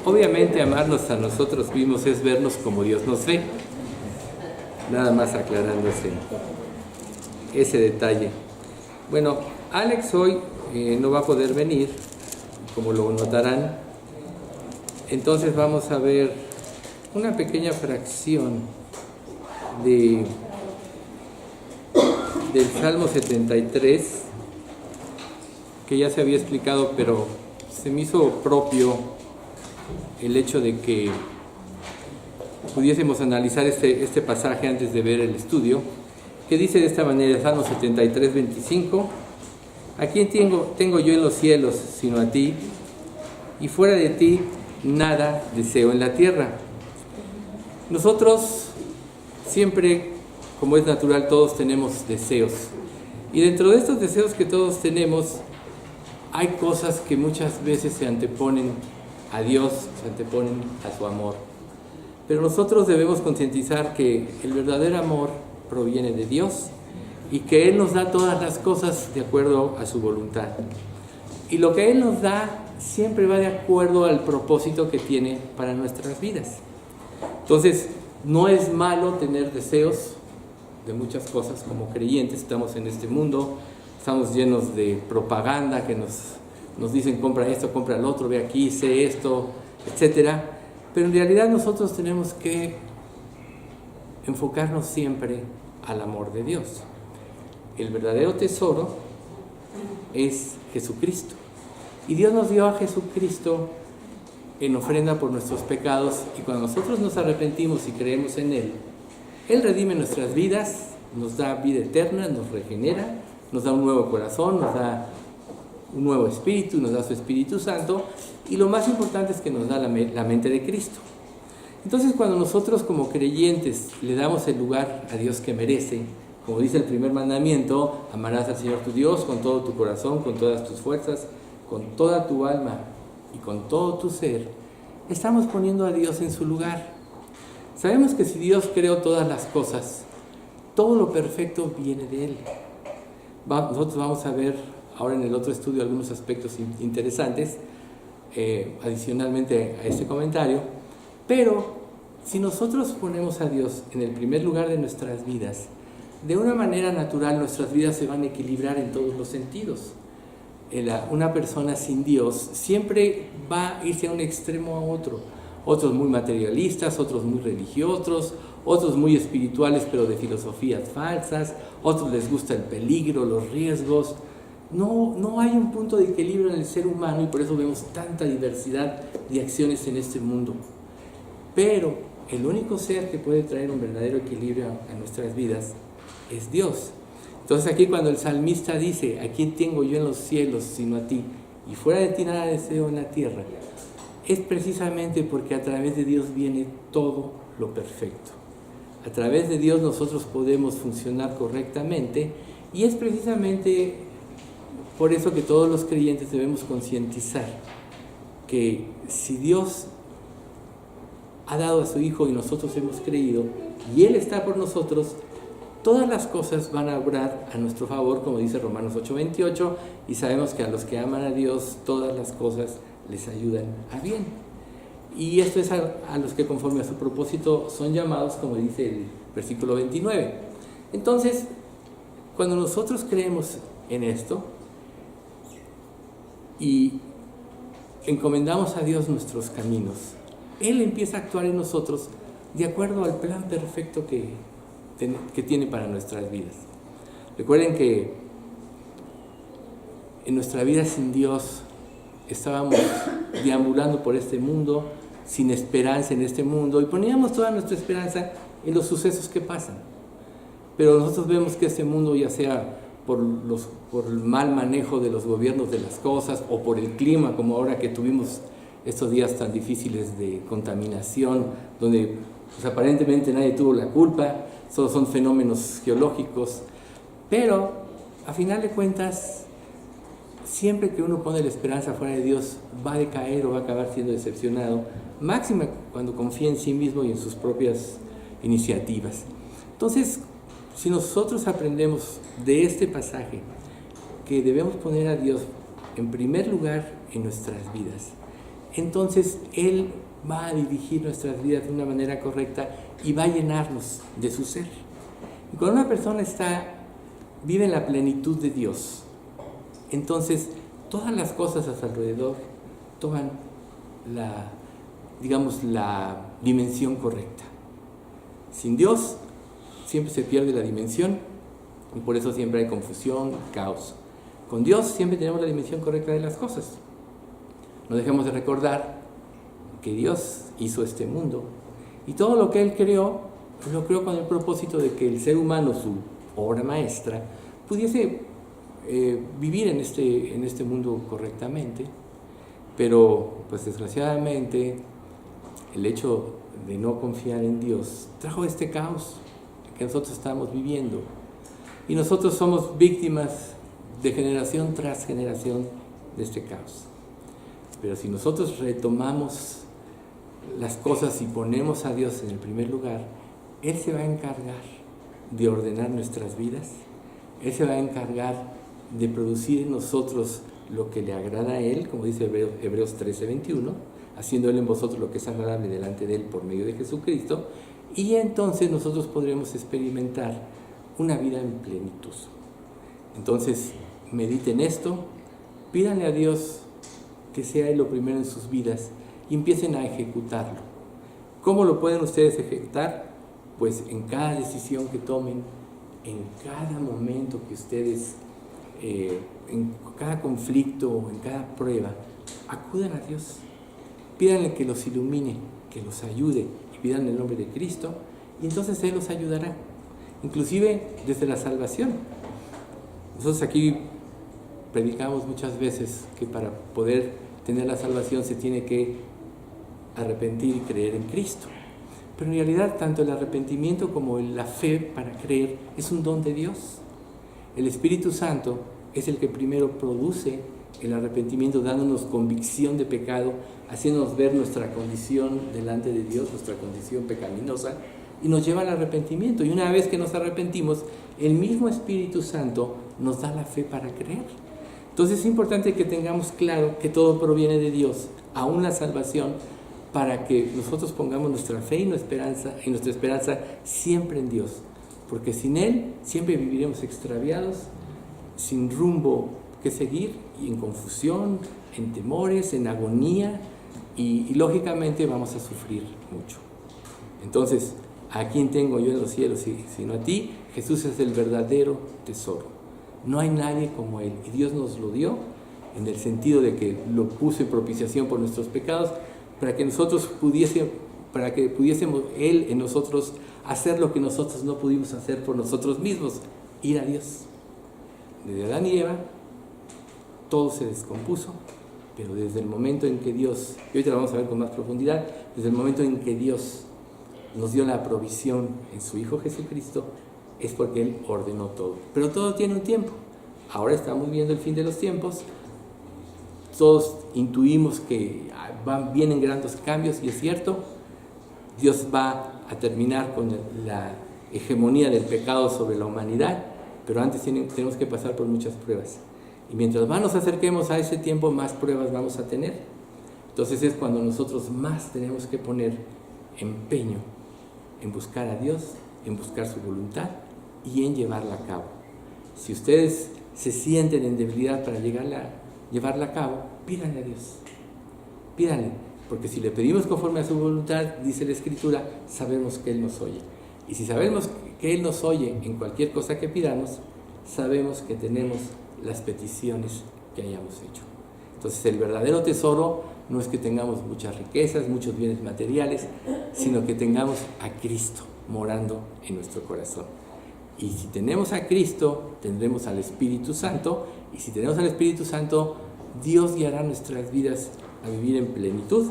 Obviamente amarnos a nosotros mismos es vernos como Dios nos ve. Nada más aclarando ese detalle. Bueno, Alex hoy no va a poder venir, como lo notarán. Entonces vamos a ver una pequeña fracción del Salmo 73, que ya se había explicado, pero se me hizo propio el hecho de que pudiésemos analizar este pasaje antes de ver el estudio, que dice de esta manera, Salmo 73, 25: ¿A quién tengo yo en los cielos sino a ti? Y fuera de ti nada deseo en la tierra. Nosotros siempre, como es natural, todos tenemos deseos. Y dentro de estos deseos que todos tenemos, hay cosas que muchas veces se anteponen a Dios, se anteponen a su amor. Pero nosotros debemos concientizar que el verdadero amor proviene de Dios y que Él nos da todas las cosas de acuerdo a su voluntad. Y lo que Él nos da siempre va de acuerdo al propósito que tiene para nuestras vidas. Entonces, no es malo tener deseos de muchas cosas. Como creyentes estamos en este mundo, estamos llenos de propaganda que nos dicen compra esto, compra el otro, ve aquí, sé esto, etcétera. Pero en realidad nosotros tenemos que enfocarnos siempre al amor de Dios. El verdadero tesoro es Jesucristo. Y Dios nos dio a Jesucristo en ofrenda por nuestros pecados, y cuando nosotros nos arrepentimos y creemos en Él, Él redime nuestras vidas, nos da vida eterna, nos regenera, nos da un nuevo corazón, nos da un nuevo espíritu, nos da su Espíritu Santo, y lo más importante es que nos da la mente de Cristo. Entonces, cuando nosotros como creyentes le damos el lugar a Dios que merece, como dice el primer mandamiento, amarás al Señor tu Dios con todo tu corazón, con todas tus fuerzas, con toda tu alma y con todo tu ser, estamos poniendo a Dios en su lugar. Sabemos que si Dios creó todas las cosas, todo lo perfecto viene de Él. Nosotros vamos a ver ahora en el otro estudio algunos aspectos interesantes, adicionalmente a este comentario, pero si nosotros ponemos a Dios en el primer lugar de nuestras vidas, de una manera natural nuestras vidas se van a equilibrar en todos los sentidos. Una persona sin Dios siempre va a irse a un extremo a otro, otros muy materialistas, otros muy religiosos, otros muy espirituales pero de filosofías falsas, otros les gusta el peligro, los riesgos. No hay un punto de equilibrio en el ser humano, y por eso vemos tanta diversidad de acciones en este mundo. Pero el único ser que puede traer un verdadero equilibrio a nuestras vidas es Dios. Entonces aquí cuando el salmista dice, ¿a quién tengo yo en los cielos sino a ti? Y fuera de ti nada deseo en la tierra. Es precisamente porque a través de Dios viene todo lo perfecto. A través de Dios nosotros podemos funcionar correctamente, y es precisamente por eso que todos los creyentes debemos concientizar que si Dios ha dado a su Hijo y nosotros hemos creído, y Él está por nosotros, todas las cosas van a obrar a nuestro favor, como dice Romanos 8:28, y sabemos que a los que aman a Dios, todas las cosas les ayudan a bien. Y esto es a los que conforme a su propósito son llamados, como dice el versículo 29. Entonces, cuando nosotros creemos en esto y encomendamos a Dios nuestros caminos, Él empieza a actuar en nosotros de acuerdo al plan perfecto que tiene para nuestras vidas. Recuerden que en nuestra vida sin Dios estábamos deambulando por este mundo sin esperanza en este mundo, y poníamos toda nuestra esperanza en los sucesos que pasan. Pero nosotros vemos que este mundo, ya sea por el mal manejo de los gobiernos de las cosas, o por el clima, como ahora que tuvimos estos días tan difíciles de contaminación, donde pues, aparentemente nadie tuvo la culpa, solo son fenómenos geológicos, pero a final de cuentas, siempre que uno pone la esperanza fuera de Dios, va a decaer o va a acabar siendo decepcionado, máxima cuando confía en sí mismo y en sus propias iniciativas. Entonces, si nosotros aprendemos de este pasaje que debemos poner a Dios en primer lugar en nuestras vidas, entonces Él va a dirigir nuestras vidas de una manera correcta y va a llenarnos de su ser. Y cuando una persona vive en la plenitud de Dios, entonces todas las cosas a su alrededor toman la dimensión correcta. Sin Dios siempre se pierde la dimensión y por eso siempre hay confusión, caos. Con Dios siempre tenemos la dimensión correcta de las cosas. No dejemos de recordar que Dios hizo este mundo y todo lo que Él creó, lo creó con el propósito de que el ser humano, su obra maestra, pudiese vivir en este mundo correctamente. Pero pues desgraciadamente el hecho de no confiar en Dios trajo este caos que nosotros estamos viviendo y nosotros somos víctimas de generación tras generación de este caos. Pero si nosotros retomamos las cosas y ponemos a Dios en el primer lugar, Él se va a encargar de ordenar nuestras vidas, Él se va a encargar de producir en nosotros lo que le agrada a Él, como dice Hebreos 13:21, haciendo Él en vosotros lo que es agradable delante de Él por medio de Jesucristo, y entonces nosotros podremos experimentar una vida en plenitud. Entonces, mediten esto, pídanle a Dios que sea Él lo primero en sus vidas y empiecen a ejecutarlo. ¿Cómo lo pueden ustedes ejecutar? Pues en cada decisión que tomen, en cada momento que ustedes, en cada conflicto, en cada prueba, acudan a Dios. Pídanle que los ilumine, que los ayude y pidan el nombre de Cristo y entonces Él los ayudará, inclusive desde la salvación. Nosotros aquí predicamos muchas veces que para poder tener la salvación se tiene que arrepentir y creer en Cristo. Pero en realidad tanto el arrepentimiento como la fe para creer es un don de Dios. El Espíritu Santo es el que primero produce el arrepentimiento, dándonos convicción de pecado, haciéndonos ver nuestra condición delante de Dios, nuestra condición pecaminosa, y nos lleva al arrepentimiento. Y una vez que nos arrepentimos, el mismo Espíritu Santo nos da la fe para creer. Entonces es importante que tengamos claro que todo proviene de Dios, aún la salvación, para que nosotros pongamos nuestra fe y nuestra esperanza siempre en Dios. Porque sin Él siempre viviremos extraviados, sin rumbo que seguir, y en confusión, en temores, en agonía, y lógicamente vamos a sufrir mucho. Entonces, ¿a quién tengo yo en los cielos sino a ti? Jesús es el verdadero tesoro. No hay nadie como Él, y Dios nos lo dio en el sentido de que lo puso en propiciación por nuestros pecados, para que pudiésemos Él en nosotros hacer lo que nosotros no pudimos hacer por nosotros mismos, ir a Dios. Desde Adán y Eva, todo se descompuso, pero desde el momento en que Dios, y ahorita lo vamos a ver con más profundidad, desde el momento en que Dios nos dio la provisión en su Hijo Jesucristo, es porque Él ordenó todo. Pero todo tiene un tiempo. Ahora estamos viendo el fin de los tiempos. Todos intuimos que vienen grandes cambios, y es cierto. Dios va a terminar con la hegemonía del pecado sobre la humanidad, pero antes tenemos que pasar por muchas pruebas. Y mientras más nos acerquemos a ese tiempo, más pruebas vamos a tener. Entonces es cuando nosotros más tenemos que poner empeño en buscar a Dios, en buscar su voluntad y en llevarla a cabo. Si ustedes se sienten en debilidad para llevarla a cabo, pídanle a Dios. Pídanle, porque si le pedimos conforme a su voluntad, dice la Escritura, sabemos que Él nos oye. Y si sabemos que Él nos oye en cualquier cosa que pidamos, sabemos que tenemos las peticiones que hayamos hecho. Entonces el verdadero tesoro no es que tengamos muchas riquezas, muchos bienes materiales, sino que tengamos a Cristo morando en nuestro corazón. Y si tenemos a Cristo, tendremos al Espíritu Santo, y si tenemos al Espíritu Santo, Dios guiará nuestras vidas a vivir en plenitud.